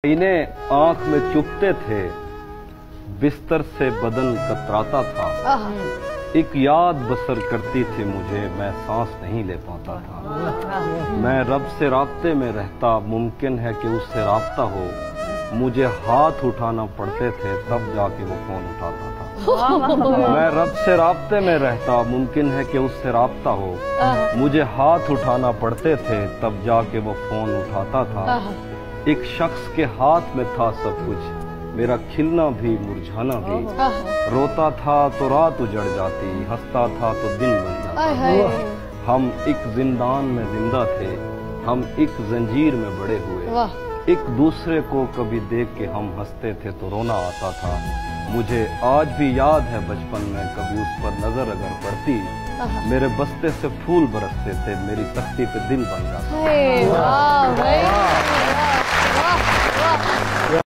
इन्हें आंख में चुभते थे, बिस्तर से बदन कतराता था। एक याद बसर करती थी मुझे, मैं सांस नहीं ले पाता था। मैं रब से राब्ते में रहता, मुमकिन है कि उससे राब्ता हो। मुझे हाथ उठाना पड़ते थे, तब जाके वो फोन उठाता था। मैं रब से राब्ते में रहता, मुमकिन है कि उससे राब्ता हो। मुझे हाथ उठाना पड़ते थे, तब जाके वो फोन उठाता था। एक शख्स के हाथ में था सब कुछ, मेरा खिलना भी मुरझाना भी। रोता था तो रात उजड़ जाती, हंसता था तो दिन बन जाता। हम एक जिंदान में जिंदा थे, हम एक जंजीर में बड़े हुए। एक दूसरे को कभी देख के हम हंसते थे तो रोना आता था। मुझे आज भी याद है बचपन में, कभी उस पर नजर अगर पड़ती, मेरे बस्ते से फूल बरसते थे, मेरी तख्ती पे दिल बन जाता।